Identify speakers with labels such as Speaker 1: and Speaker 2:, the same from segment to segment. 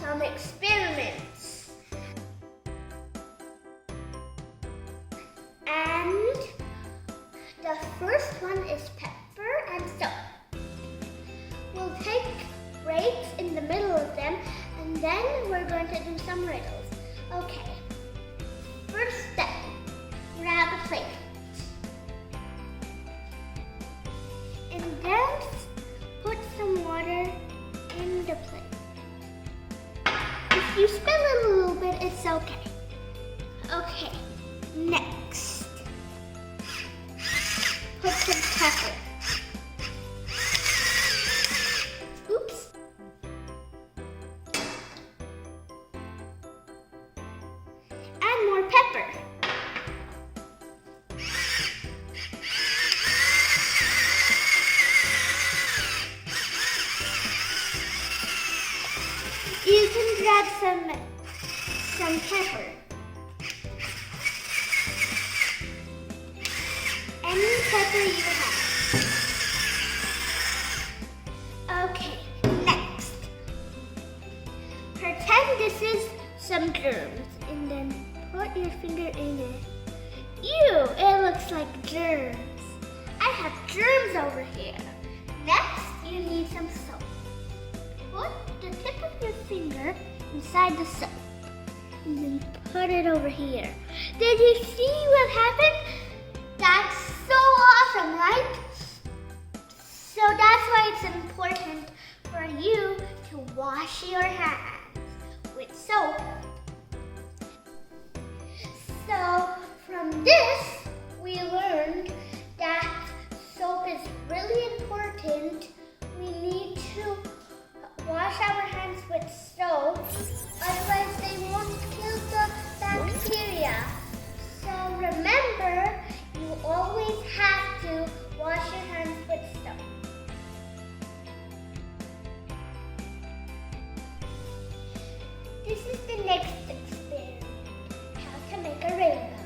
Speaker 1: some experiments. And the first one is pepper and soap. We'll take breaks in the middle of them, and then we're going to do some riddles. Okay, first step, grab a plate. And then put some water in the plate. If you spill it a little bit, it's okay. Okay, next, put some pepper. Oops. Add more pepper. You can grab some pepper. Any pepper you have. Okay, next. Pretend this is some germs and then put your finger in it. Ew, it looks like germs. I have germs over here. Next, you need some soap. Put the tip of your finger inside the soap and then put it over here. Did you see what happened? That's so awesome, right? So that's why it's important for you to wash your hands with soap. So from this, we learned that soap is really important. We need to wash our hands with soap, otherwise they won't kill the bacteria. So remember, you always have to wash your hands with soap. This is the next experiment, how to make a rainbow.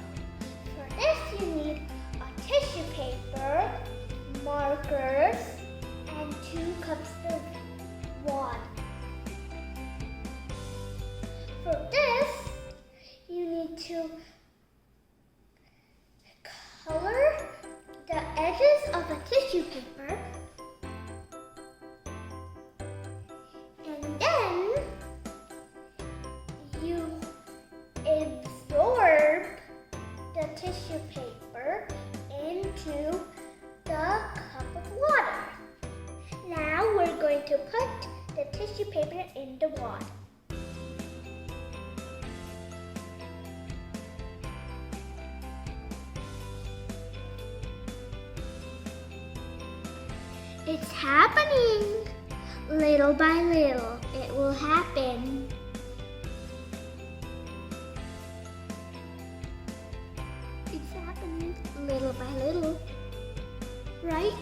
Speaker 1: For this you need a tissue paper, markers, and 2 cups of water. For this, you need to color the edges of a tissue paper, and then you absorb the tissue paper into the cup of water. Now we're going to put the tissue paper in the water. It's happening. Little by little, it will happen. It's happening little by little, right?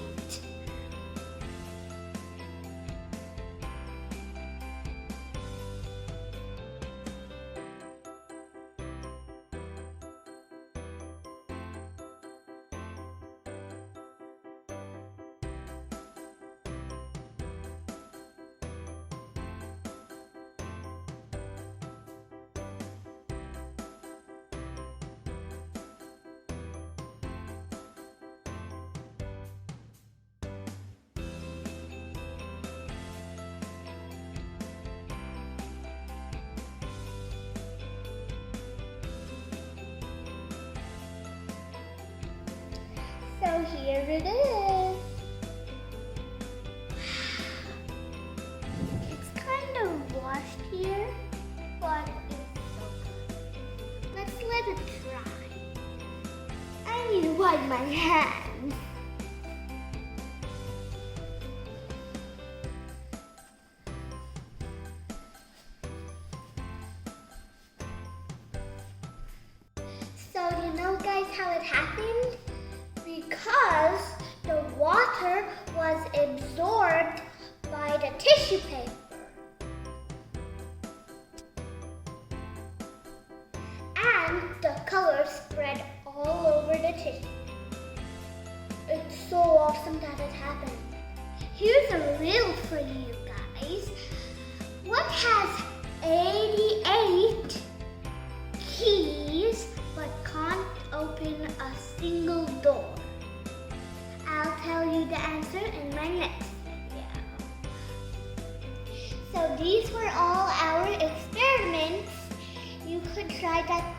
Speaker 1: So here it is. It's kind of washed here, but it's so good. Let's let it dry. I need to wipe my hands. So you know guys how it happened? Because the water was absorbed by the tissue paper. And the color spread all over the tissue. It's so awesome that it happened. Here's a riddle for you guys. What has So these were all our experiments. You could try that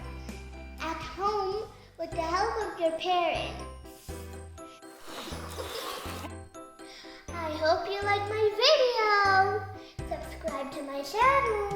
Speaker 1: at home with the help of your parents. I hope you like my video. Subscribe to my channel.